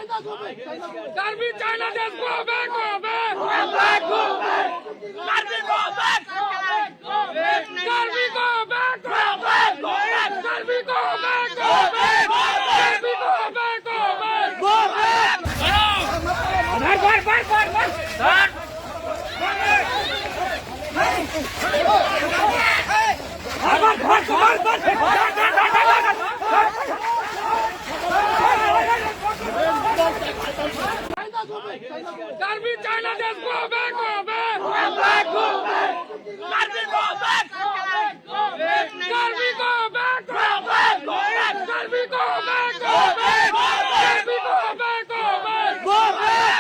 Garbi China just go back, go back. Garbi go back. Garbi go back, go back. Garbi go back, go back. Garbi go back, go back. Go back. Garbi China just go back, go back. Garbi go back. Garbi go back, go back. Garbi go back, go back. Garbi go back, go back. Go back.